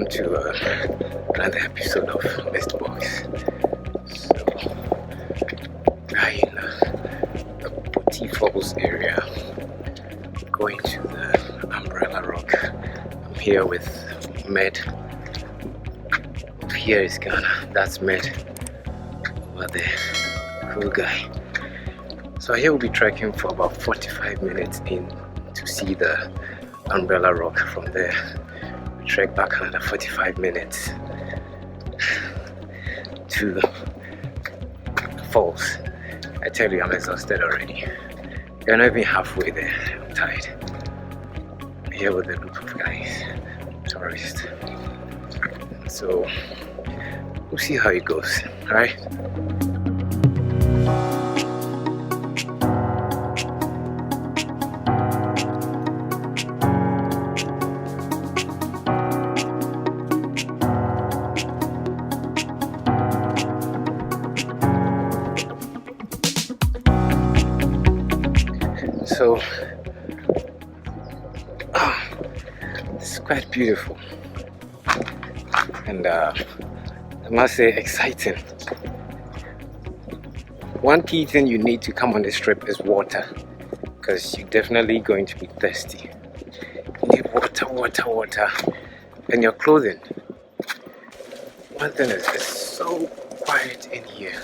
welcome to another episode of Mr. Box. So, we're in the Boti Falls area, going to the Umbrella Rock. I'm here with Med. Here is Ghana, that's Med. Over there, cool guy. So here we'll be trekking for about 45 minutes in to see the Umbrella Rock. From there we trek back another 45 minutes to the falls. I tell you, I'm exhausted already. We're not even halfway there. I'm tired. I'm here with a group of guys, tourists. So we'll see how it goes, alright? So it's quite beautiful and I must say exciting. One key thing you need to come on this trip is water, because you're definitely going to be thirsty. You need water and your clothing. One thing is, it's so quiet in here,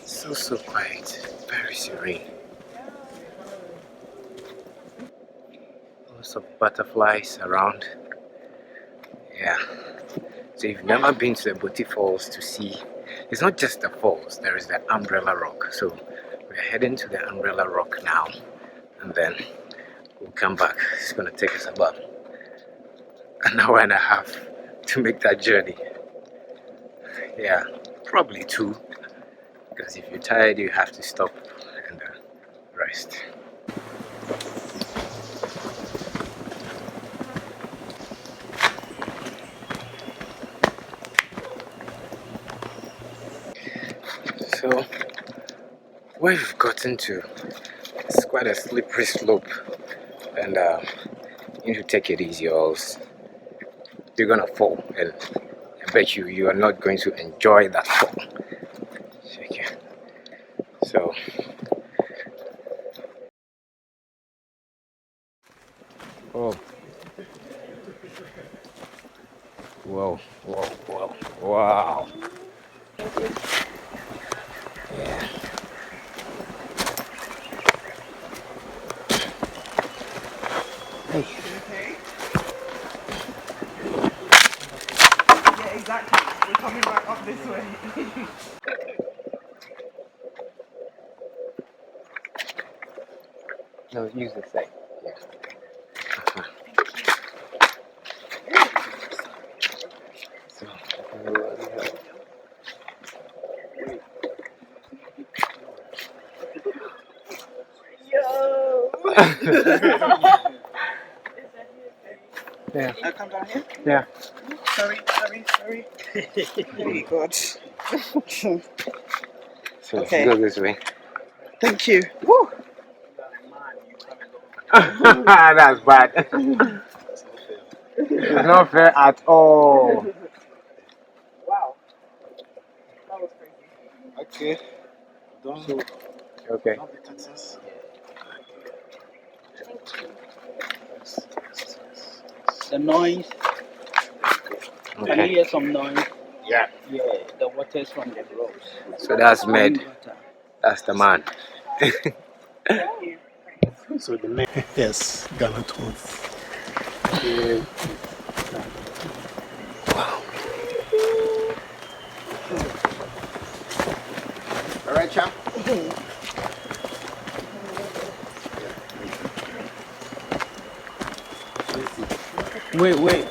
so quiet, very serene. Lots of butterflies around. Yeah. So if you've never been to the Boti Falls to see, it's not just the falls, there is the Umbrella Rock. So we're heading to the Umbrella Rock now, and then we'll come back. It's going to take us about an hour and a half to make that journey. Yeah, probably 2, because if you're tired you have to stop and rest. So where we've gotten to, it's quite a slippery slope, and you need to take it easy, or else you're gonna fall, and I bet you are not going to enjoy that fall. Okay. So oh, whoa, wow. Yeah. Hey. Okay. Yeah, exactly. We're coming back up this way. No, use the same. Yeah. So, Yo! yeah. I come down here? Yeah. Sorry. Oh God. So Okay. go this way. Thank you. Woo! That's bad. It's not fair at all. Wow. That was crazy. Okay. Don't Okay. be Texas. The noise, can you Okay. hear some noise? Yeah. Yeah, the water is from the rose. So that's Med. That's the man. So the name. Yes, Ghana Tom. Wow. All right, champ. Wait.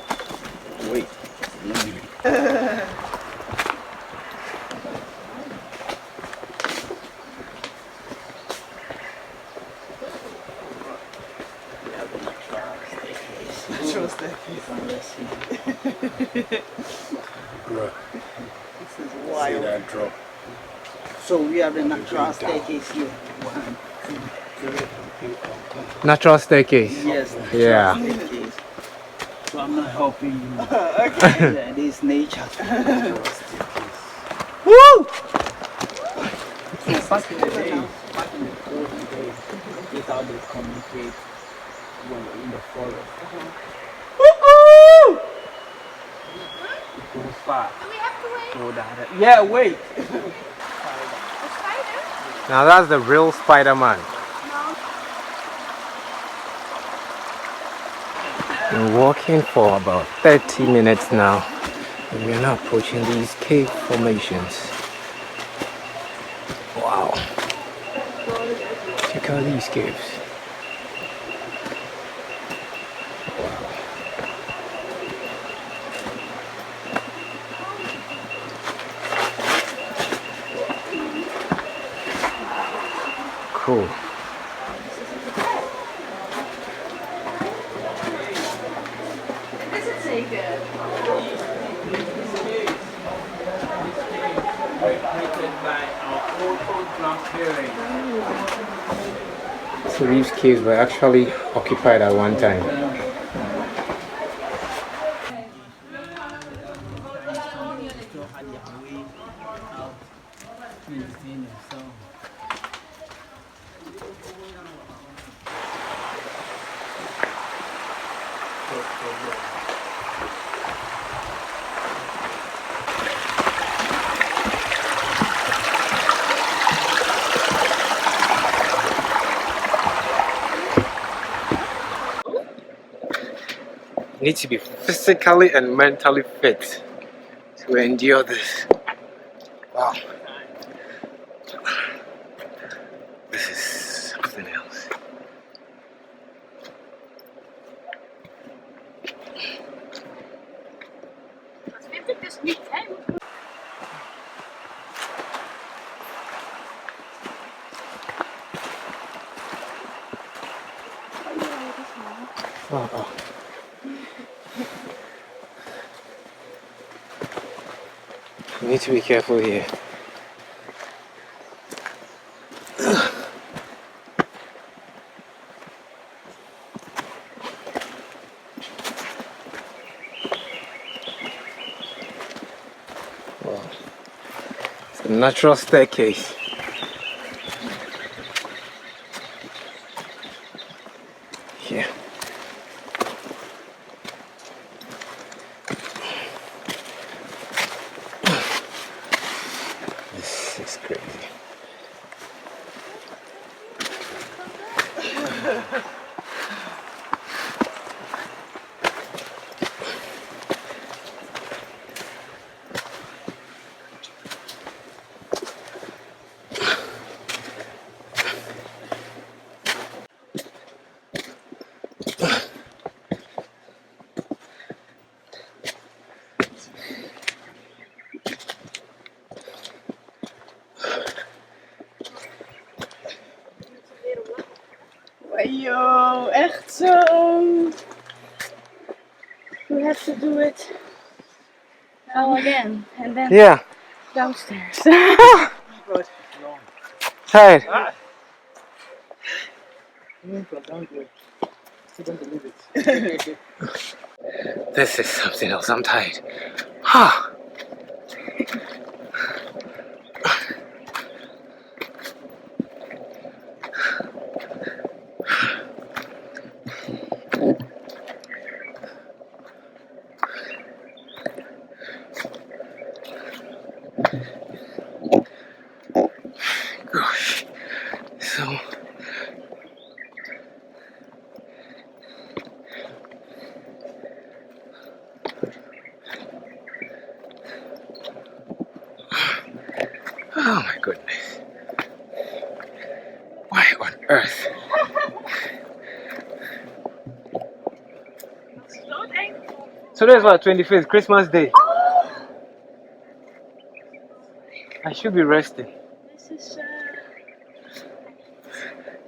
Show us there. Bruh, This is see wild. that drop. So we have the natural staircase here. Natural staircase. Yes. Yeah. Staircase. So so I'm not helping you. Okay. Yeah, this nature. Woo! So back in the day, back in the olden days, this is how they communicate when they're in the forest. Woo! It goes far. So that, yeah, wait. Now that's the real Spider-Man. Been walking for about 30 minutes now, and we are now approaching these cave formations. Wow. Check out these caves. Cool. So these caves were actually occupied at one time. Still had their way out visiting themselves. You need to be physically and mentally fit to endure this. Wow. This is something else. Oh. You need to be careful here. Wow. It's a natural staircase. Here. This is crazy. Yo, echt zo. We have to do it all again and then Yeah. downstairs. Tired. This is something else. I'm tired. Ah. Gosh. So. Oh my goodness. Why on earth? Today's what, 25th, Christmas Day. I should be resting. This is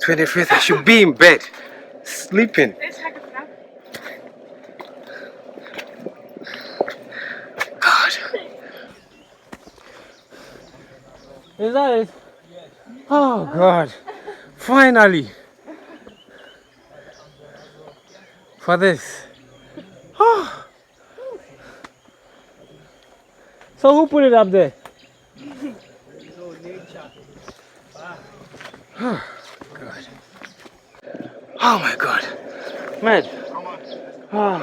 25th, I should be in bed, sleeping. God. Is that it? Oh God. Finally. For this. So who put it up there? God. Oh my God, Med. Oh,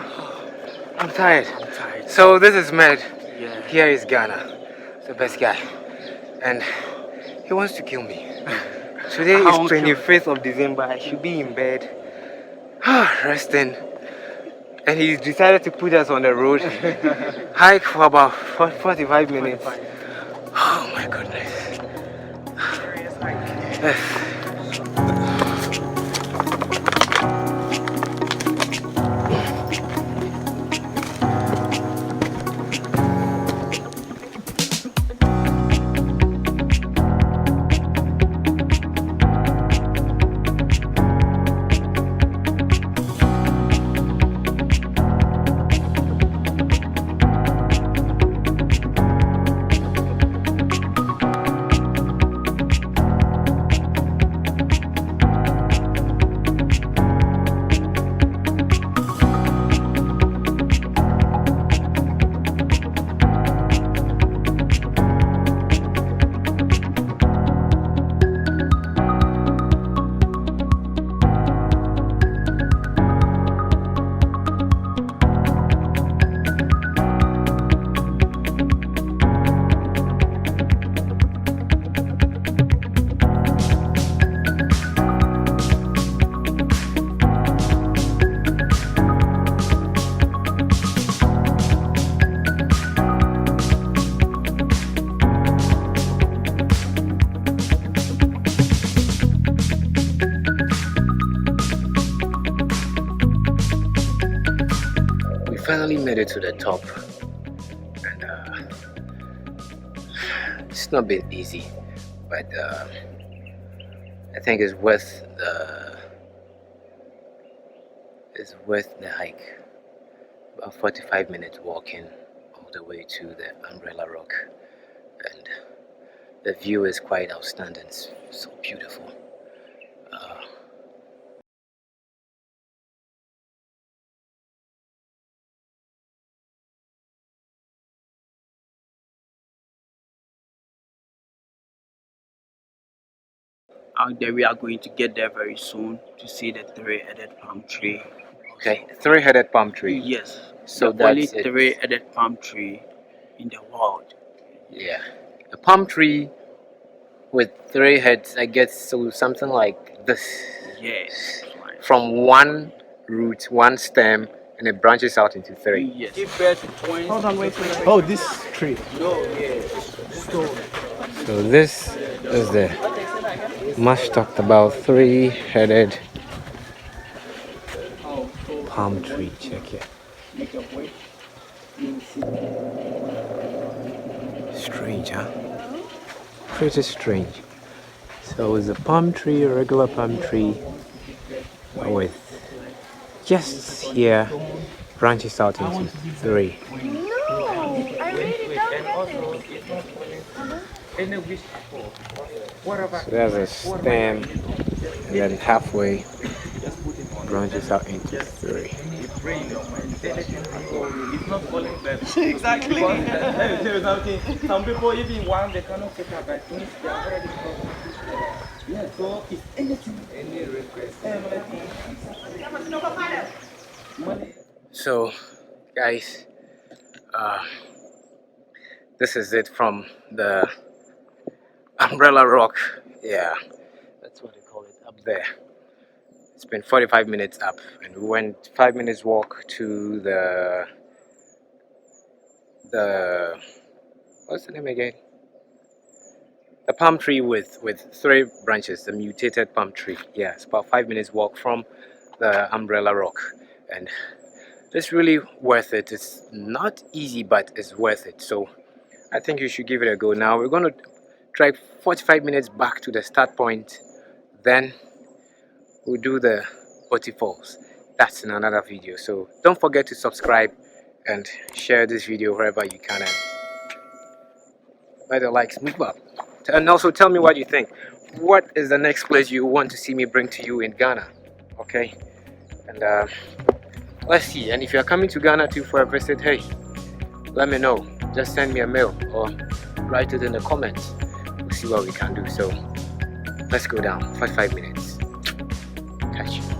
I'm tired. So this is Med. Yeah. Here is Ghana, the best guy, and he wants to kill me. Today is 25th of December. I should be in bed, resting, and he decided to put us on the road, hike for about 45 minutes. Oh my goodness. Yes. Finally made it to the top, and it's not been easy, but I think it's worth the hike. About 45 minutes walking all the way to the Umbrella Rock, and the view is quite outstanding. It's so beautiful. Out there, we are going to get there very soon to see the three-headed palm tree. Okay, three-headed palm tree. Yes. So the only that's it. three-headed palm tree in the world. Yeah, a palm tree with three heads. I guess so, something like this. Yes. From one root, one stem, and it branches out into three. Yes. Give birth to twins. Hold on, wait. Oh, this tree. No, yeah. So this is the much talked about three-headed palm tree. Check it. Strange, huh? Pretty strange. So it's a palm tree, a regular palm tree, with just here branches out into three. So there's a stem, and then halfway branches out into three. Exactly. Some people even one they cannot take up but things they are already yeah, so if anything any request So guys, this is it from the Umbrella Rock. Yeah, that's what they call it up there. It's been 45 minutes up, and we went 5 minutes walk to the what's the name again? The palm tree with three branches, the mutated palm tree. Yeah, it's about 5 minutes walk from the Umbrella Rock, and it's really worth it. It's not easy, but it's worth it. So I think you should give it a go. Now we're going to drive 45 minutes back to the start point, then we'll do the Boti Falls. That's in another video. So don't forget to subscribe and share this video wherever you can, and let the likes move up. And also tell me what you think. What is the next place you want to see me bring to you in Ghana? Okay, and let's see. And if you're coming to Ghana too for a visit, hey, let me know. Just send me a mail or write it in the comments. We'll see what we can do. So let's go down. 5 minutes. Catch you.